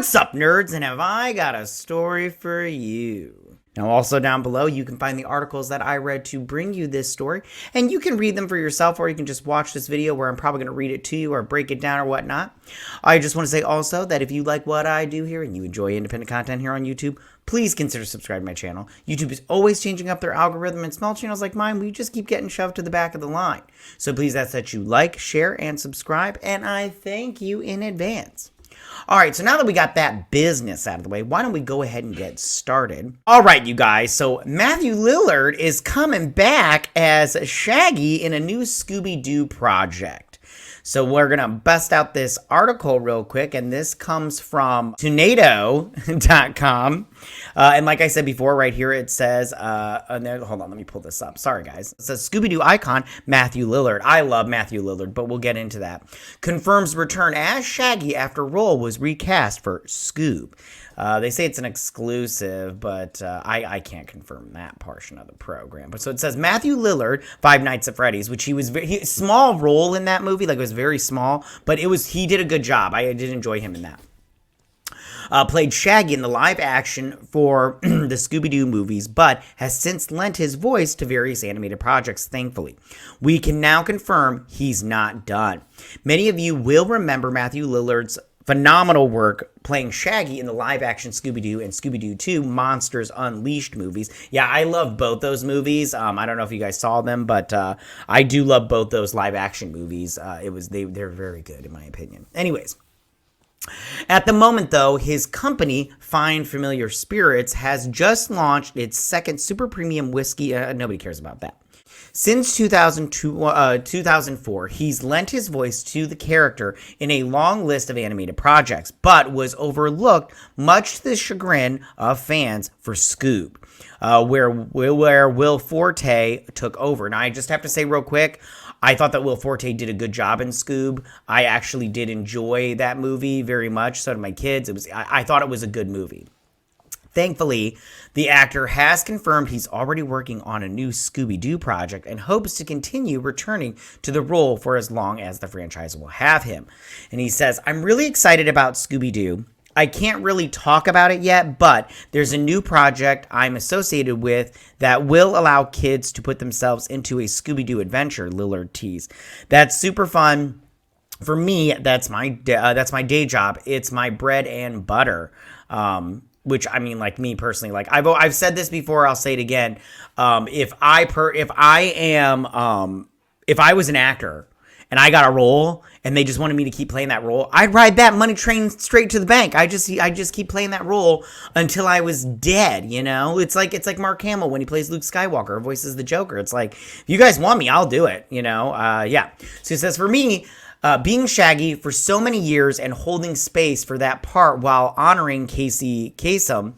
What's up, nerds? And have I got a story for you? Now, also down below, you can find the articles that I read to bring you this story, and you can read them for yourself, or you can just watch this video where I'm probably going to read it to you or break it down or whatnot. I just want to say also that if you like what I do here and you enjoy independent content here on YouTube, please consider subscribing to my channel. YouTube is always changing up their algorithm, and small channels like mine, we just keep getting shoved to the back of the line. So please ask that you like, share, and subscribe, and I thank you in advance. All right, so now that we got that business out of the way, why don't we go ahead and get started? All right, you guys, so Matthew Lillard is coming back as Shaggy in a new Scooby-Doo project. So we're going to bust out this article real quick, and this comes from tornado.com. And like I said before, right here it says, hold on, let me pull this up. Sorry, guys. It says Scooby-Doo icon Matthew Lillard. I love Matthew Lillard, but we'll get into that. Confirms return as Shaggy after role was recast for Scoob. They say it's an exclusive, but I can't confirm that portion of the program. But so it says Matthew Lillard, Five Nights at Freddy's, which he was small role in that movie, like it was very small, but he did a good job. I did enjoy him in that. Played Shaggy in the live action for the Scooby-Doo movies, but has since lent his voice to various animated projects, thankfully. We can now confirm he's not done. Many of you will remember Matthew Lillard's phenomenal work playing Shaggy in the live-action Scooby-Doo and Scooby-Doo 2 Monsters Unleashed movies. Yeah, I love both those movies. I don't know if you guys saw them, but I do love both those live-action movies. They're very good, in my opinion. Anyways. At the moment, though, his company, Fine Familiar Spirits, has just launched its second super premium whiskey. Nobody cares about that. Since 2004, he's lent his voice to the character in a long list of animated projects, but was overlooked, much to the chagrin of fans, for Scoob, where Will Forte took over. Now, I just have to say real quick, I thought that Will Forte did a good job in Scoob. I actually did enjoy that movie very much. So did my kids. I thought it was a good movie. Thankfully, the actor has confirmed he's already working on a new Scooby-Doo project and hopes to continue returning to the role for as long as the franchise will have him. And he says, I'm really excited about Scooby-Doo. I can't really talk about it yet, but there's a new project I'm associated with that will allow kids to put themselves into a Scooby-Doo adventure, Lillard teased. That's super fun. For me, that's my day job. It's my bread and butter. Which, I mean, like me personally, like I've said this before, I'll say it again. If I was an actor and I got a role and they just wanted me to keep playing that role, I'd ride that money train straight to the bank. I just keep playing that role until I was dead, you know? It's like Mark Hamill when he plays Luke Skywalker, voices the Joker. It's like, if you guys want me, I'll do it, you know? Yeah. So he says, for me, being Shaggy for so many years and holding space for that part while honoring Casey Kasem,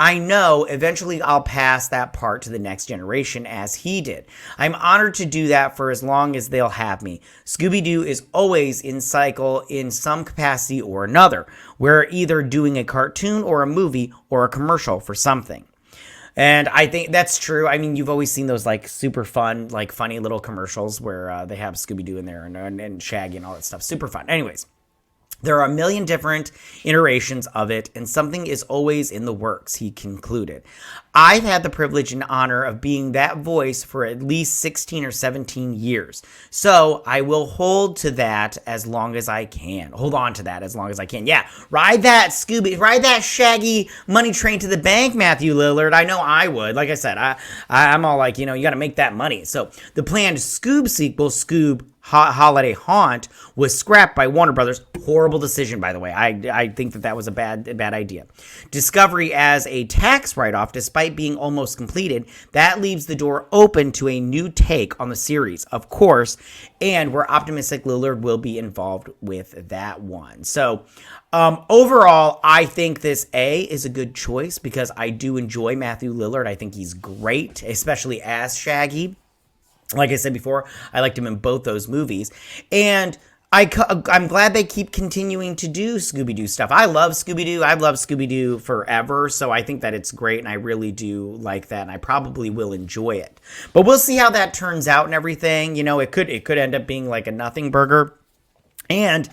I know eventually I'll pass that part to the next generation as he did. I'm honored to do that for as long as they'll have me. Scooby-Doo is always in cycle in some capacity or another. We're either doing a cartoon or a movie or a commercial for something. And I think that's true. I mean, you've always seen those like super fun, like funny little commercials where they have Scooby-Doo in there and Shaggy and all that stuff. Super fun. Anyways. There are a million different iterations of it, and something is always in the works, he concluded. I've had the privilege and honor of being that voice for at least 16 or 17 years. So I will hold to that as long as I can. Hold on to that as long as I can. Yeah, ride that Shaggy money train to the bank, Matthew Lillard. I know I would. Like I said, I'm all like, you know, you got to make that money. So the planned Scoob sequel, Scoob Holiday Haunt, was scrapped by Warner Brothers. Horrible decision, by the way. I think that was a bad idea. Discovery as a tax write-off, despite being almost completed, that leaves the door open to a new take on the series, of course, and we're optimistic Lillard will be involved with that one. So, overall, I think this is a good choice because I do enjoy Matthew Lillard. I think he's great, especially as Shaggy. Like I said before, I liked him in both those movies. And I'm glad they keep continuing to do Scooby-Doo stuff. I love Scooby-Doo. I've loved Scooby-Doo forever. So I think that it's great. And I really do like that. And I probably will enjoy it. But we'll see how that turns out and everything. You know, it could end up being like a nothing burger. And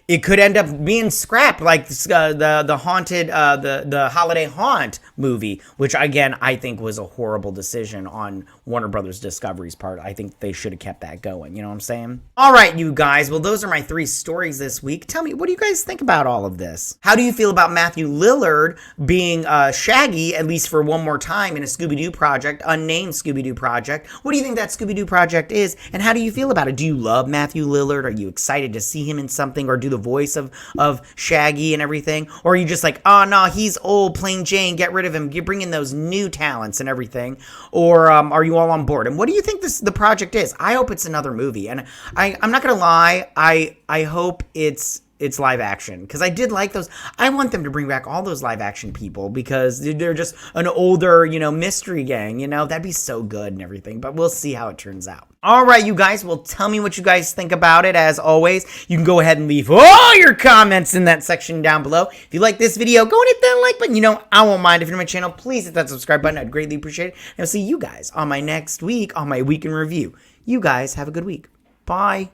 it could end up being scrapped, like the haunted the Holiday Haunt movie, which again I think was a horrible decision on Warner Brothers Discovery's part. I think they should have kept that going. You know what I'm saying? All right, you guys. Well, those are my 3 stories this week. Tell me, what do you guys think about all of this? How do you feel about Matthew Lillard being Shaggy, at least for one more time, in a Scooby-Doo project, unnamed Scooby-Doo project? What do you think that Scooby-Doo project is, and how do you feel about it? Do you love Matthew Lillard? Are you excited to see him in something, or do the voice of Shaggy and everything? Or are you just like, oh no, he's old, plain Jane, get rid of him, you bring in those new talents and everything? Or are you all on board? And what do you think the project is? I hope it's another movie, and I'm not gonna lie, I hope it's live action, because I did like those. I want them to bring back all those live action people, because they're just an older, mystery gang, that'd be so good and everything, but we'll see how it turns out. All right, you guys, well, tell me what you guys think about it. As always, you can go ahead and leave all your comments in that section down below. If you like this video, go and hit that like button. I won't mind. If you're new to my channel, please hit that subscribe button. I'd greatly appreciate it. And I'll see you guys on my next week, on my week in review. You guys have a good week. Bye.